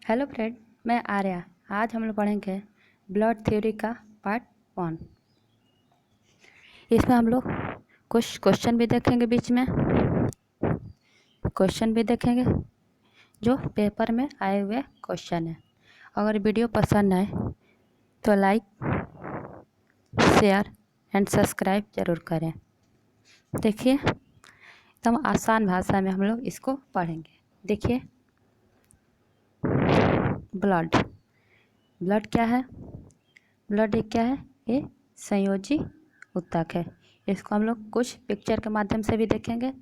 Hello friend, मैं आर्या। आज हम लोग पढ़ेंगे ब्लड थ्योरी का पार्ट 1। इसमें हम लोग कुछ क्वेश्चन भी देखेंगे, बीच में क्वेश्चन भी देखेंगे जो पेपर में आए हुए क्वेश्चन है। अगर वीडियो पसंद आए तो लाइक, शेयर एंड सब्सक्राइब ज़रूर करें। देखिए, एकदम आसान भाषा में हम लोग इसको पढ़ेंगे। देखिए, ब्लड ब्लड क्या है? ब्लड एक क्या है? ये संयोजी ऊतक है। इसको हम लोग कुछ पिक्चर के माध्यम से भी देखेंगे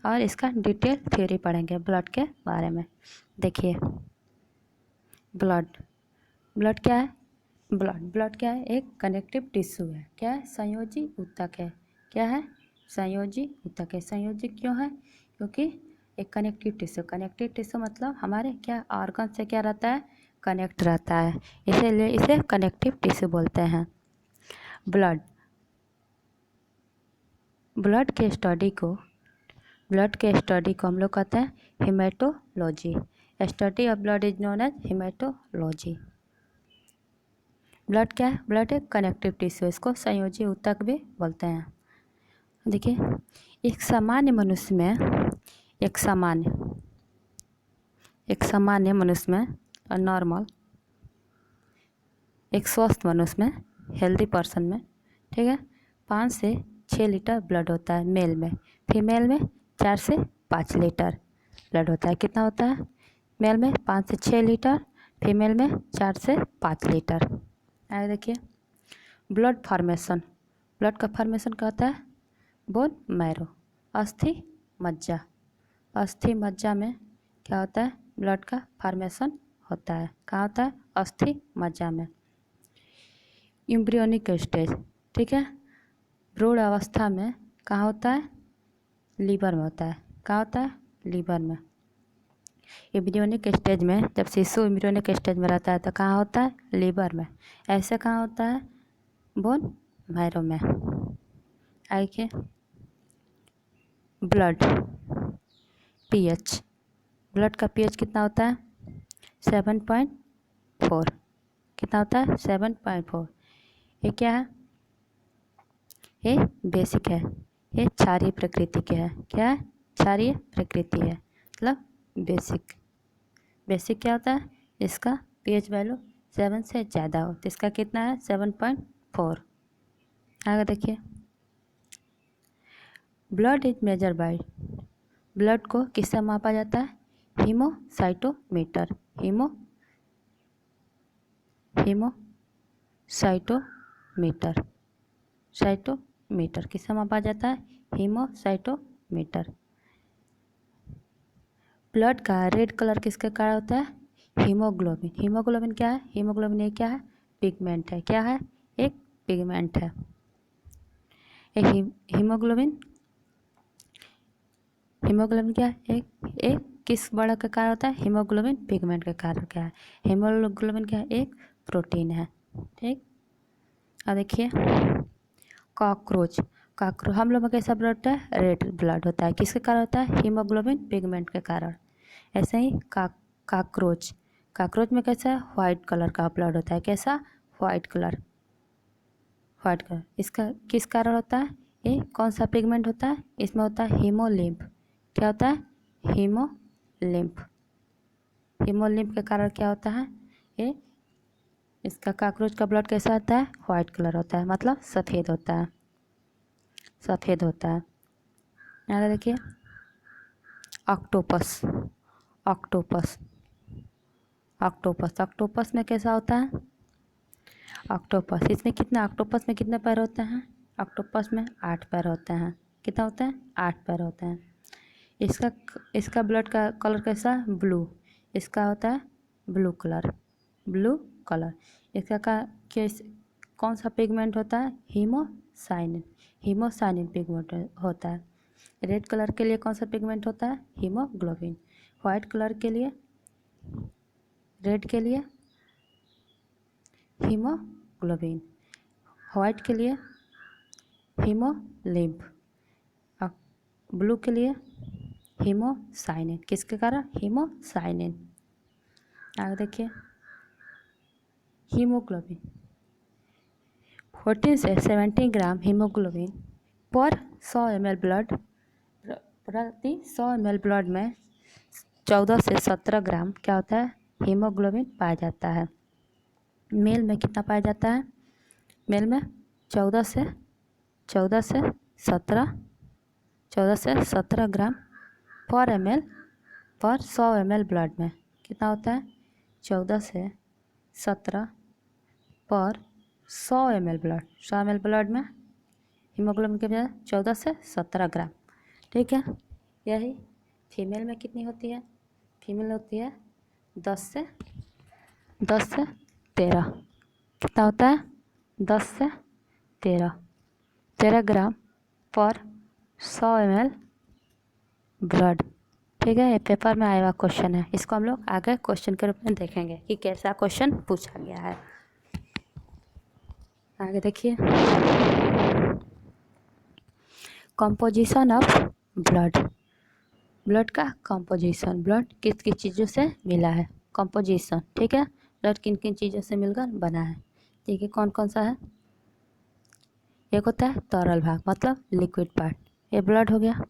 और इसका डिटेल थ्योरी पढ़ेंगे ब्लड के बारे में। देखिए, ब्लड ब्लड क्या है? ब्लड क्या है? एक कनेक्टिव टिश्यू है। क्या है? संयोजी ऊतक है। क्या है? संयोजी ऊतक है। संयोजी क्यों है? क्योंकि एक कनेक्टिव टिश्यू मतलब हमारे क्या ऑर्गन से क्या रहता है? कनेक्ट रहता है, इसीलिए इसे कनेक्टिव टिश्यू बोलते हैं। ब्लड ब्लड के स्टडी को हम लोग कहते हैं haematology. Study of blood is known as haematology. Blood क्या है? ब्लड एक कनेक्टिव टिश्यू, इसको संयोजी ऊतक भी बोलते हैं। देखिए, एक सामान्य मनुष्य में और नॉर्मल एक स्वस्थ मनुष्य में, हेल्दी पर्सन में, ठीक है, 5 से 6 लीटर ब्लड होता है मेल में। फीमेल में 4 से 5 लीटर ब्लड होता है। कितना होता है? मेल में 5 से 6 लीटर, फीमेल में 4 से 5 लीटर। आगे देखिए, ब्लड का फॉर्मेशन क्या होता है? बोन मैरो, अस्थि मज्जा में क्या होता है? ब्लड का फॉर्मेशन होता है। कहाँ होता है? अस्थि मज्जा में। एम्ब्रियोनिक स्टेज, ठीक है, भ्रूण अवस्था में कहाँ होता है? लीवर में होता है। कहाँ होता है? लीवर में। एम्ब्रियोनिक स्टेज में, जब शिशु एम्ब्रियोनिक स्टेज में रहता है तो कहाँ होता है? लीवर में। ऐसे कहाँ होता है? बोन मैरो में। आइए, ब्लड पीएच, ब्लड का पीएच कितना होता है? 7.4। कितना होता है? 7.4। ये क्या है? ये बेसिक है। ये क्षारीय प्रकृति के है। क्या है? क्षारीय प्रकृति है, मतलब बेसिक क्या होता है? इसका पीएच वैल्यू 7 से ज़्यादा हो तो इसका कितना है? 7.4। आगे देखिए, blood is measure by, blood को किससे मापा जाता है? हीमोसाइटोमीटर साइटोमीटर किससे मापा जाता है? हीमोसाइटोमीटर। ब्लड का रेड कलर किसके कारण होता है? हीमोग्लोबिन क्या है? हीमोग्लोबिन एक क्या है? पिगमेंट है। क्या है? एक पिगमेंट है। हीमोग्लोबिन क्या है? एक किस बड़ा के कारण होता है? हीमोग्लोबिन पिगमेंट के कारण। क्या है? हीमोग्लोबिन क्या है? एक प्रोटीन है। ठीक, और देखिए, कॉकरोच हम लोग में कैसा ब्लड होता है? रेड ब्लड होता है। किसके कारण होता है? हीमोग्लोबिन पिगमेंट के कारण। ऐसे ही काकरोच में कैसा है? वाइट कलर का ब्लड होता है। कैसा? White colour. इसका किस कारण होता है? ये कौन सा पिगमेंट होता है? इसमें होता है हीमोलिम्फ। क्या होता है? हीमोलिम्फ के कारण क्या होता है? ये इसका काकरोच का ब्लड कैसा होता है? वाइट कलर होता है, मतलब सफ़ेद होता है। आगे देखिए, ऑक्टोपस में कैसा होता है? ऑक्टोपस में कितने पैर होते हैं? ऑक्टोपस में 8 पैर होते हैं। कितना होते हैं? 8 पैर होते हैं। इसका ब्लड का कलर कैसा है? ब्लू। इसका होता है ब्लू कलर। इसका कौन सा पिगमेंट होता है? हीमोसाइनिन पिगमेंट होता है। रेड कलर के लिए कौन सा पिगमेंट होता है? हीमोग्लोबिन। वाइट कलर के लिए, रेड के लिए हीमोग्लोबिन, वाइट के लिए हीमोलिम्फ, ब्लू के लिए हीमोसाइनिन, किसके कारण? हीमोसाइनिन। आगे देखिए हीमोग्लोबिन, 14 से 17 ग्राम हीमोग्लोबिन पर 100 ml ब्लड, प्रति 100 ml ब्लड में 14 से 17 ग्राम क्या होता है? हीमोग्लोबिन पाया जाता है। मेल में कितना पाया जाता है? मेल में 14 से 17 ग्राम पर ml पर 100 ml ब्लड में कितना होता है? 14 से 17 पर 100 ml ब्लड, 100 ml ब्लड में हीमोग्लोबिन की वजह 14 से 17 ग्राम। ठीक है, यही फीमेल में कितनी होती है? फीमेल होती है 10 से 13। कितना होता है? 10 से 13 ग्राम पर 100 ml ब्लड। ठीक है, ये पेपर में आया हुआ क्वेश्चन है, इसको हम लोग आगे क्वेश्चन के रूप में देखेंगे कि कैसा क्वेश्चन पूछा गया है। आगे देखिए कंपोजिशन ऑफ ब्लड, ब्लड का कंपोजिशन, ब्लड किस किस चीज़ों से मिला है? कंपोजिशन। ठीक है, ब्लड किन किन चीज़ों से मिलकर बना है? ठीक है, कौन कौन सा है? एक होता है तरल भाग, मतलब लिक्विड पार्ट, ये ब्लड हो गया।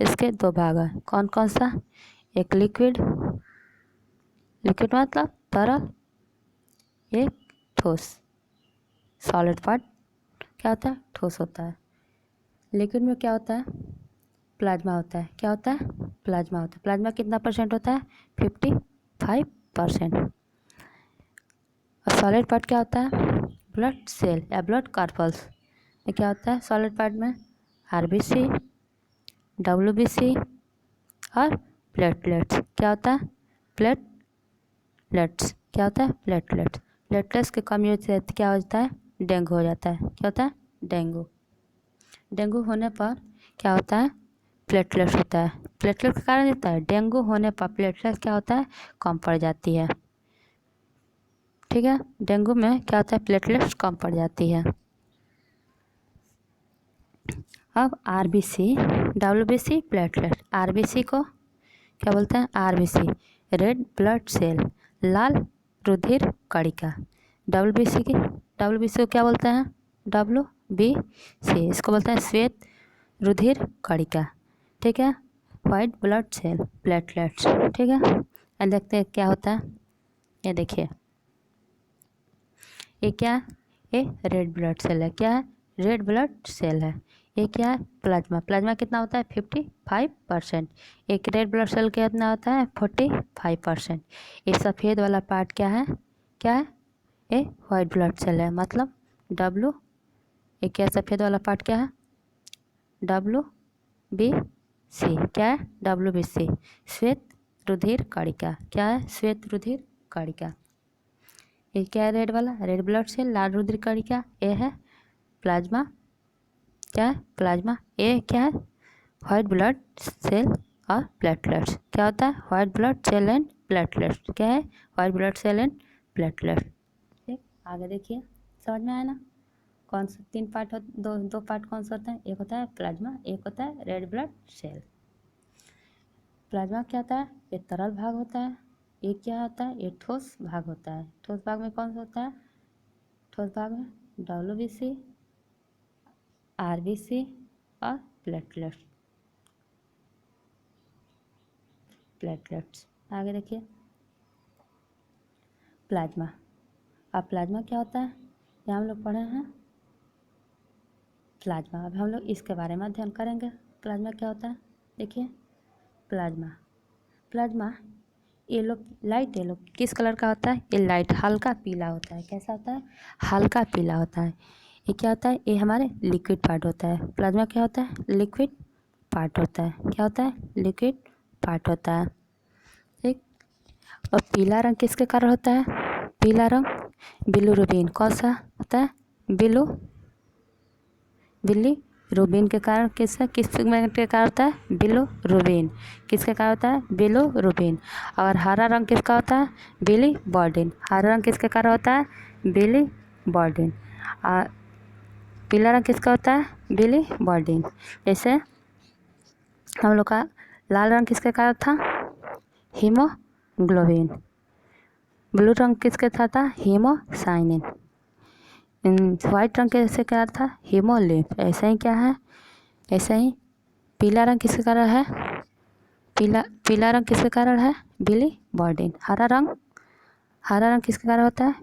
इसके दो भाग हैं, कौन कौन सा? एक लिक्विड, लिक्विड मतलब तरल, एक ठोस, सॉलिड पार्ट क्या होता है? ठोस होता है। लिक्विड में क्या होता है? प्लाज्मा होता है। क्या होता है? प्लाज्मा होता है। प्लाज्मा कितना परसेंट होता है? 55%। और सॉलिड पार्ट क्या होता है? ब्लड सेल या ब्लड कार्पल्स में क्या होता है? सॉलिड पार्ट में आरबीसी, डब्ल्यूबीसी और प्लेटलेट्स। क्या होता है? प्लेटलेट्स। क्या होता है? प्लेटलेट्स। प्लेटलेट्स की कमी से क्या होता है? डेंगू हो जाता है। क्या होता है? डेंगू। डेंगू होने पर क्या होता है? प्लेटलेट्स होता है। प्लेटलेट का कारण होता है डेंगू होने पर प्लेटलेट्स क्या होता है? कम पड़ जाती है। ठीक है, डेंगू में क्या होता है? प्लेटलेट्स कम पड़ जाती है। अब आरबीसी, डब्ल्यूबीसी, प्लेटलेट। आरबीसी को क्या बोलते हैं? आरबीसी रेड ब्लड सेल, लाल रुधिर कणिका। डब्ल्यूबीसी को क्या बोलते हैं? डब्ल्यूबीसी, इसको बोलते हैं श्वेत रुधिर कणिका। ठीक है, वाइट ब्लड सेल, प्लेटलेट्स। ठीक है, अब देखते हैं क्या होता है। ये देखिए ये क्या है? ये रेड ब्लड सेल है। क्या है? रेड ब्लड सेल है। ये क्या है? प्लाज्मा। प्लाज्मा कितना होता है? 55%। एक रेड ब्लड सेल कितना होता है? 45%। ये सफ़ेद वाला पार्ट क्या है? क्या है? ये वाइट ब्लड सेल है, मतलब डब्लू। ये क्या सफ़ेद वाला पार्ट क्या है? WBC। क्या है? WBC श्वेत रुधिर कणिका। क्या है? श्वेत रुधिर कणिका। ये क्या है? रेड वाला रेड ब्लड सेल, लाल रुधिर कणिका। ये है प्लाज्मा। क्या है? प्लाज्मा। ये क्या है? वाइट ब्लड सेल और प्लेटलेट्स। क्या होता है? White blood cell and platelets. क्या है? White blood cell and platelets. ठीक, आगे देखिए, समझ में आया ना? कौन सा तीन पार्ट हो? दो पार्ट कौन सा होता है? एक होता है प्लाज्मा, एक होता है रेड ब्लड सेल। प्लाज्मा क्या होता है? ये तरल भाग होता है। ये क्या होता है? ये ठोस भाग होता है। ठोस भाग में कौन सा होता है? ठोस भाग में WBC, RBC और प्लेटलेट्स। आगे देखिए प्लाज्मा। अब प्लाज्मा क्या होता है? ये हम लोग पढ़े हैं प्लाज्मा। अब हम लोग इसके बारे में अध्ययन करेंगे। प्लाज्मा क्या होता है? देखिए plasma, plasma yellow, light yellow किस कलर का होता है? ये लाइट हल्का पीला होता है। कैसा होता है? हल्का पीला होता है। ये क्या होता है? ये हमारे लिक्विड पार्ट होता है। प्लाज्मा क्या होता है? लिक्विड पार्ट होता है। क्या होता है? लिक्विड पार्ट होता है। ठीक, और पीला रंग किसके कारण होता है? पीला रंग बिलिरुबिन। कौन सा होता है? बिलिरुबिन के कारण। किस पिगमेंट के कारण होता है? बिलिरुबिन। किसके कारण होता है? बिलिरुबिन। और हरा रंग किसका होता है? बिलिबॉर्डिन। हरा रंग किसके कारण होता है? बिलिबॉर्डिन। और पीला रंग किसका होता है? बिलिबॉर्डिन। जैसे हम लोग का लाल रंग किसके कारण था? हीमोग्लोबिन। ब्लू रंग किसके था? हीमोसाइनिन। वाइट रंग किसके कारण था? हीमोलिम्फ। ऐसा ही क्या है? ऐसा ही पीला रंग किसके कारण है? पीला रंग किसके कारण है? बिलीवर्डिन। हरा रंग किसके कारण होता है?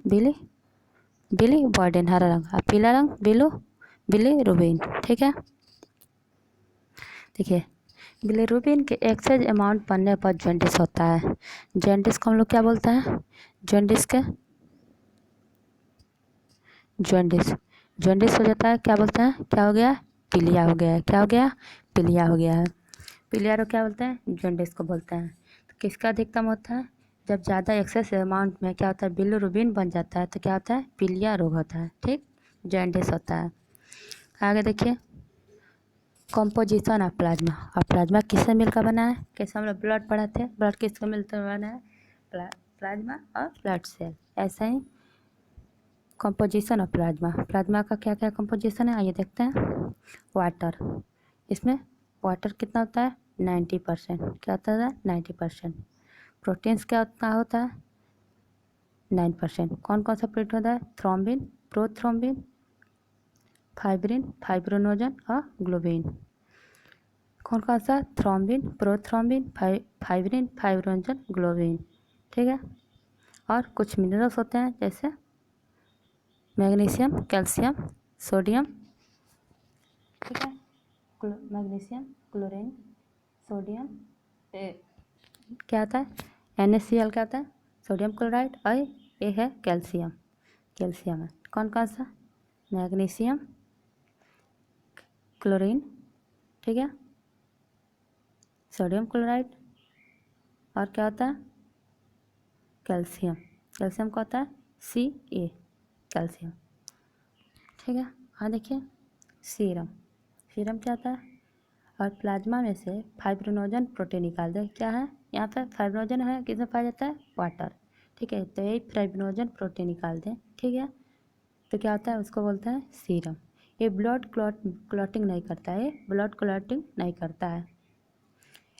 बिलीवर्डिन हरा रंग। और पीला रंग बिलीरुबिन। ठीक है, देखिए बिलीरुबिन के एक्सेस अमाउंट बनने पर जॉन्डिस होता है। जॉन्डिस को हम लोग क्या बोलते हैं? जॉन्डिस हो जाता है, क्या बोलते हैं? क्या हो गया? पीलिया हो गया है। क्या हो गया? पीलिया हो गया है। पीलिया रोग क्या बोलते हैं? जॉन्डिस को बोलते हैं। तो किसका अधिकतम होता है? जब ज़्यादा एक्सेस अमाउंट में क्या होता है? बिलीरुबिन बन जाता है तो क्या होता है? पीलिया रोग होता है। ठीक, जॉन्डिस होता है। आगे देखिए कॉम्पोजिशन ऑफ प्लाज्मा। और प्लाज्मा किससे मिलकर बना है? कैसे हम लोग ब्लड पढ़े थे, ब्लड किससे मिलकर बना है? प्लाज्मा और ब्लड सेल। ऐसा ही कॉम्पोजिशन ऑफ प्लाज्मा का क्या क्या कॉम्पोजिशन है आइए देखते हैं। वाटर, इसमें वाटर कितना होता है? 90%। क्या होता है? 90%। प्रोटीन्स क्या होता है? 9%। कौन कौन सा प्रोटीन होता है? थ्रोम्बिन, प्रोथ्रोम्बिन, फाइब्रिन, फाइब्रोनोजन और ग्लोबिन। कौन कौन सा? Thrombin, prothrombin, fibrin, fibrinogen, globin. ठीक है, और कुछ मिनरल्स होते हैं जैसे मैग्नीशियम, कैल्शियम, सोडियम। ठीक है, मैग्नीशियम, क्लोरीन, सोडियम, क्या आता है? NaCl क्या आता है? Sodium chloride. और ये है कैल्शियम। कैल्शियम है कौन कौन सा? मैग्नीशियम, क्लोरीन, ठीक है, सोडियम क्लोराइड और क्या होता है? कैल्शियम। कैल्शियम का होता है Ca, कैल्शियम। ठीक है, हाँ देखिए सीरम। सीरम क्या होता है? और प्लाज्मा में से फाइब्रोनोजन प्रोटीन निकाल दे। क्या है यहाँ पर? फाइब्रोनोजन है, किसमें पाया जाता है? वाटर। ठीक है, तो यही फाइब्रोनोजन प्रोटीन निकाल दें। ठीक है, तो क्या होता है? उसको बोलते हैं सीरम। ये क्लॉटिंग नहीं करता है, ये ब्लड क्लॉटिंग नहीं करता है।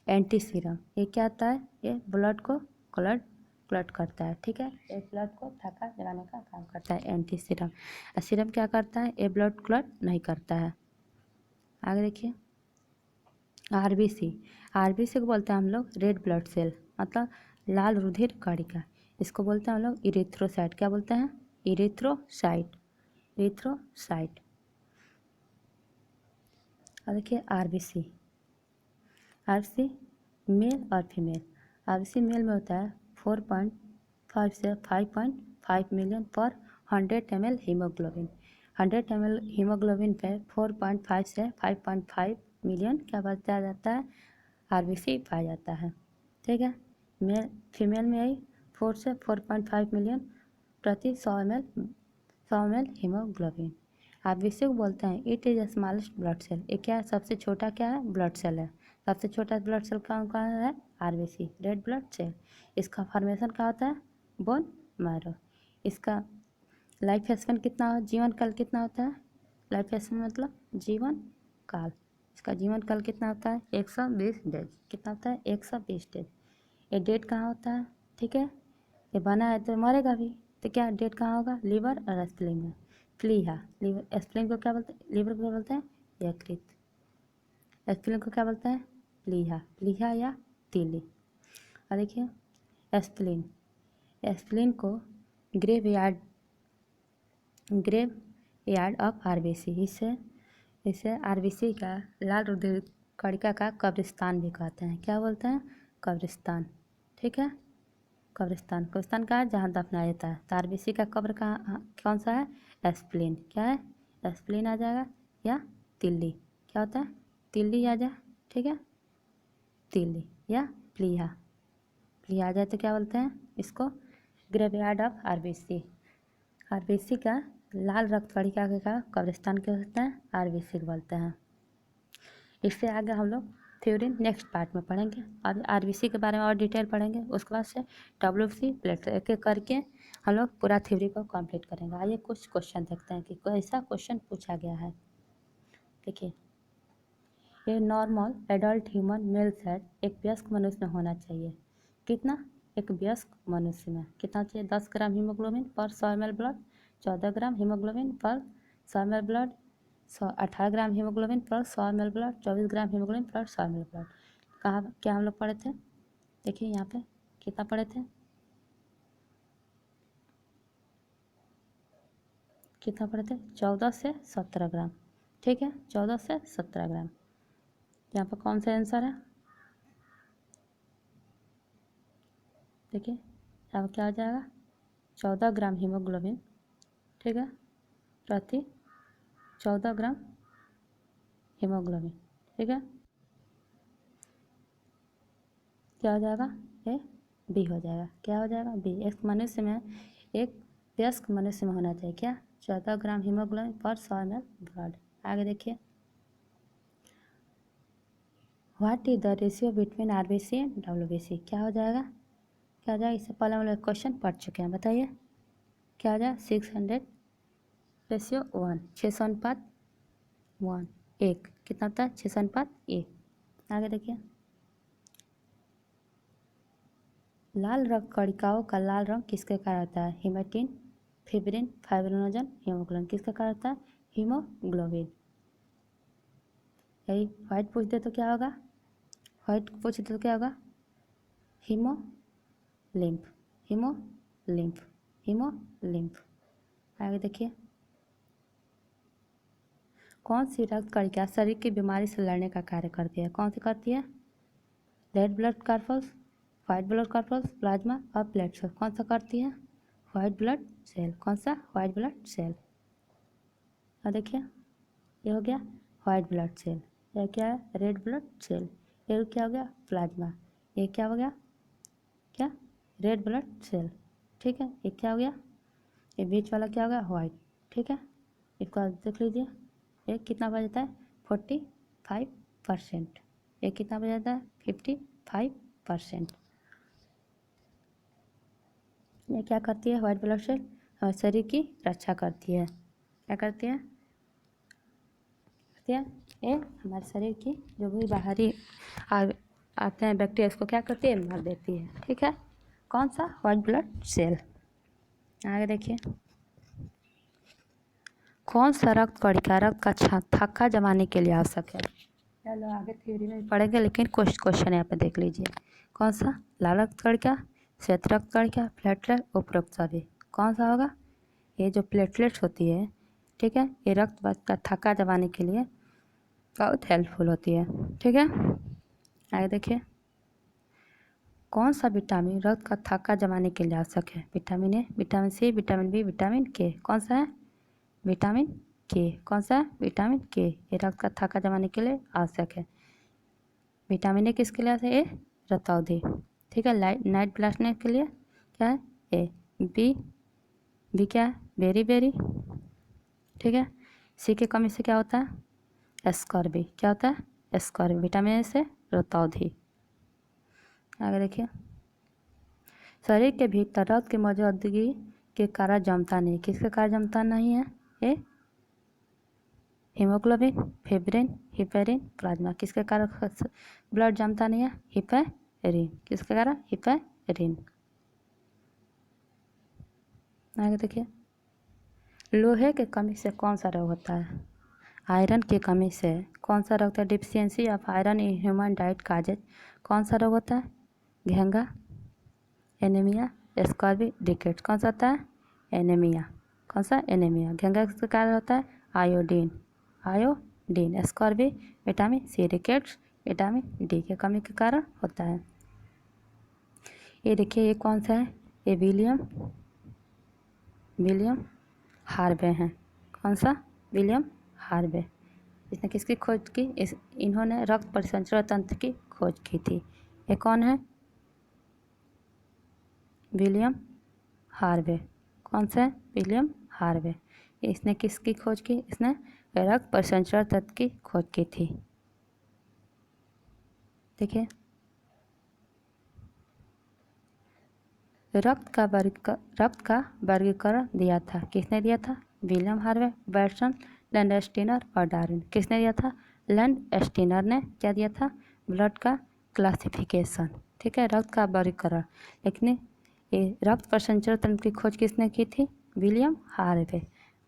एंटी सीरम, ये क्या होता है? ये ब्लड को क्लॉट करता है। ठीक है, ये ब्लड को थका जलाने का काम करता है एंटी सीरम। और सीरम क्या करता है? ये ब्लड क्लॉट नहीं करता है। आगे देखिए आरबीसी को बोलते हैं हम लोग रेड ब्लड सेल, मतलब लाल रुधिर कणिका। इसको बोलते हैं हम लोग इरिथ्रोसाइट। क्या बोलते हैं? इरिथ्रोसाइट। और देखिए आरबीसी मेल और फीमेल। आरबीसी मेल में होता है 4.5 से 5.5 मिलियन पर 100 ml हीमोग्लोबिन। 100 ml हीमोग्लोबिन पे 4.5 से 5.5 मिलियन क्या पाया जाता है? आरबीसी पाया जाता है। ठीक है, फीमेल में आई 4 से 4.5 मिलियन प्रति 100 ml हीमोग्लोबिन। आरबीसी को बोलते हैं it is smallest blood cell. ये क्या है? सबसे छोटा क्या है? ब्लड सेल है। सबसे छोटा ब्लड सेल कौन है? RBC, red blood cell. इसका फॉर्मेशन क्या होता है? Bone marrow. इसका लाइफ स्पैन कितना हो? जीवन काल कितना होता है? लाइफ स्पैन मतलब जीवन काल। इसका जीवन काल कितना होता है? 120 डेज। कितना होता है? 120 डेज। ये डेट कहाँ होता है? ठीक है, ये बना है तो मरेगा भी, तो क्या डेट कहाँ होगा? लीवर और स्प्लीन में। प्लीहा, लीवर स्प्लीन को क्या बोलते हैं? लीवर को क्या बोलते हैं? यकृत। स्प्लीन को क्या बोलते हैं? प्लीहा या तीली। और देखिए स्प्लीन को ग्रेव यार्ड ऑफ आरबीसी। इसे आरबीसी का लाल रुधिर कणिका का कब्रिस्तान भी कहते हैं। क्या बोलते हैं? कब्रिस्तान। ठीक है, कब्रिस्तान कहाँ है? जहाँ दफनाया जाता है। तो आरबीसी का कब्र कहाँ कौन सा है? स्प्लीन। क्या है? स्प्लीन आ जाएगा या तिल्ली। क्या होता है? तिल्ली आ जाए। ठीक है, तिल्ली या प्लीहा आ जाए तो क्या बोलते हैं इसको? Graveyard of RBC. आरबीसी का लाल रक्त कणिका का कब्रिस्तान क्या होता है? आरबीसी को बोलते हैं। इससे आगे हम लोग थ्योरी नेक्स्ट पार्ट में पढ़ेंगे। अब आरबीसी के बारे में और डिटेल पढ़ेंगे, उसके बाद से डब्ल्यूबीसी प्लेट एक एक करके हम लोग पूरा थ्योरी को कंप्लीट करेंगे। आइए कुछ क्वेश्चन देखते हैं कि कैसा क्वेश्चन पूछा गया है। देखिए ये normal adult human male set एक वयस्क मनुष्य में होना चाहिए। कितना? एक वयस्क मनुष्य में कितना चाहिए? 10 ग्राम हीमोग्लोबिन पर 100 ml ब्लड, 14 ग्राम हीमोग्लोबिन पर 100 ml ब्लड, 18 ग्राम हीमोग्लोबिन पर 100 ml ब्लड, 24 ग्राम हीमोग्लोबिन पर 100 ml ब्लड। कहाँ क्या हम लोग पढ़े थे? देखिए यहाँ पे कितना पढ़े थे? कितना पढ़े थे? 14 से 17 ग्राम। ठीक है, 14 से 17 ग्राम। यहाँ पर कौन सा आंसर है? देखिए यहाँ क्या हो जाएगा? 14 ग्राम हीमोग्लोबिन, ठीक है, प्रति 14 ग्राम हीमोग्लोबिन, ठीक है, क्या हो जाएगा? ये बी हो जाएगा। क्या हो जाएगा? बी। एक मनुष्य में, एक वयस्क मनुष्य में होना चाहिए क्या? 14 ग्राम हीमोग्लोबिन पर 100 ml ब्लड। आगे देखिए, what is the ratio between RBC and WBC? क्या हो जाएगा? क्या हो जाएगा? इससे पहले हम लोग क्वेश्चन पढ़ चुके हैं, बताइए क्या हो जाएगा? 600/1, 600:1, एक कितना होता है? 600:1। आगे देखिए, लाल रक्त कणिकाओं का लाल रंग किसके कारण होता है? हीमेटिन, फिब्रिन, फाइब्रिनोजन, हीमोग्लोबिन। किसके कारण होता है? हीमोग्लोबिन। यही व्हाइट पूछ दे तो क्या होगा? व्हाइट पूछ दे तो क्या होगा? Haemolymph, haemolymph, haemolymph. आगे देखिए, कौन सी रक्त कणिका शरीर की बीमारी से लड़ने का कार्य करती है? कौन सी करती है? Red blood corpuscles, white blood corpuscles, plasma और प्लेट सेल। कौन सा करती है? White blood cell. कौन सा? White blood cell. और देखिए ये हो गया व्हाइट ब्लड सेल, यह क्या है? Red blood cell. ये क्या हो गया? प्लाज्मा। ये क्या हो गया? क्या? Red blood cell. ठीक है, ये क्या हो गया? ये बीच वाला क्या हो गया? व्हाइट। ठीक है, इसको देख लीजिए, ये कितना बच जाता है? 45%। ये कितना बच जाता है? 55%। ये क्या करती है? व्हाइट ब्लड सेल हमारे शरीर की रक्षा करती है। क्या करती है? ये हमारे शरीर की जो भी बाहरी आते हैं बैक्टीरिया, इसको क्या करती है? मार देती है। ठीक है, कौन सा? White blood cell. आगे देखिए, कौन सा रक्त कणिका रक्त का थक्का जमाने के लिए आवश्यक है? चलो आगे थ्योरी में पढ़ेंगे, लेकिन कुछ क्वेश्चन यहाँ पे देख लीजिए। कौन सा? लाल रक्त कणिका, श्वेत रक्त कणिका, प्लेटलेट, उपरोक्त सभी। कौन सा होगा? ये जो प्लेटलेट्स होती है, ठीक है, ये रक्त का थक्का जमाने के लिए बहुत हेल्पफुल होती है। ठीक है, आगे देखिए, कौन सा विटामिन रक्त का थक्का जमाने के लिए आवश्यक है? Vitamin A, vitamin C, vitamin B, vitamin K. कौन सा है? Vitamin K. कौन सा है? विटामिन के। ये रक्त का थक्का जमाने के लिए आवश्यक है। विटामिन ए किसके लिए आवश्यक है? ए रतौंधी। ठीक है, नाइट ब्लास्टनेस के लिए क्या है? ए। बी क्या है? Beriberi. ठीक है, सी की कमी से क्या होता है? एस्कॉर्बी। क्या होता है? एस्कॉर्बी। विटामिन ए से रतौंधी। आगे देखिए, शरीर के भीतर रक्त की मौजूदगी के कारण जमता नहीं। किसके कारण जमता नहीं है? ए हीमोग्लोबिन, फिब्रिन, हिपेरिन, प्लाज्मा। किसके कारण ब्लड जमता नहीं है? हिपेरिन। किसके कारण? हिपेरिन। आगे देखिए, लोहे की कमी से कौन सा रोग होता है? आयरन की कमी से कौन सा रोग होता है? Deficiency of iron in human diet causes. कौन सा रोग होता है? घेंगा, एनीमिया, स्कॉर्बी, रिकेट्स। कौन सा होता है? एनीमिया। कौन सा? एनीमिया। घेंगा किसके कारण होता है? Iodine, iodine. Scurvy vitamin C, rickets vitamin D की कमी के कारण होता है। ये देखिए, ये कौन सा है? ये विलियम हार्वे हैं। कौन सा? William Harvey. इसने किसकी खोज की? इन्होंने रक्त परिसंचरण तंत्र की खोज की थी। ये कौन है? William Harvey. कौन सा है? William Harvey. इसने किसकी खोज की? इसने रक्त परिसंचरण तंत्र की खोज की थी। देखिए, रक्त का वर्गीकरण दिया था। किसने दिया था? विलियम हार्वे, बैटसन, लैंडस्टीनर और डार्विन। किसने दिया था? लैंड एस्टिनर ने क्या दिया था, ब्लड का क्लासिफिकेशन, ठीक है, रक्त का वर्गीकरण। लेकिन ये रक्त प्रसंचरण तंत्र की खोज किसने की थी, William Harvey.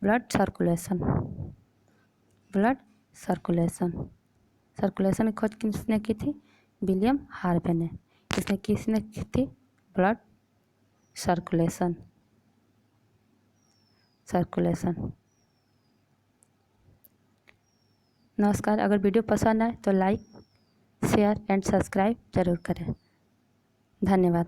Blood circulation, blood circulation, circulation की खोज किसने की थी, विलियम हार्वे ने। किसने की थी, ब्लड सर्कुलेशन, सर्कुलेशन। नमस्कार, अगर वीडियो पसंद आए तो लाइक शेयर एंड सब्सक्राइब ज़रूर करें। धन्यवाद।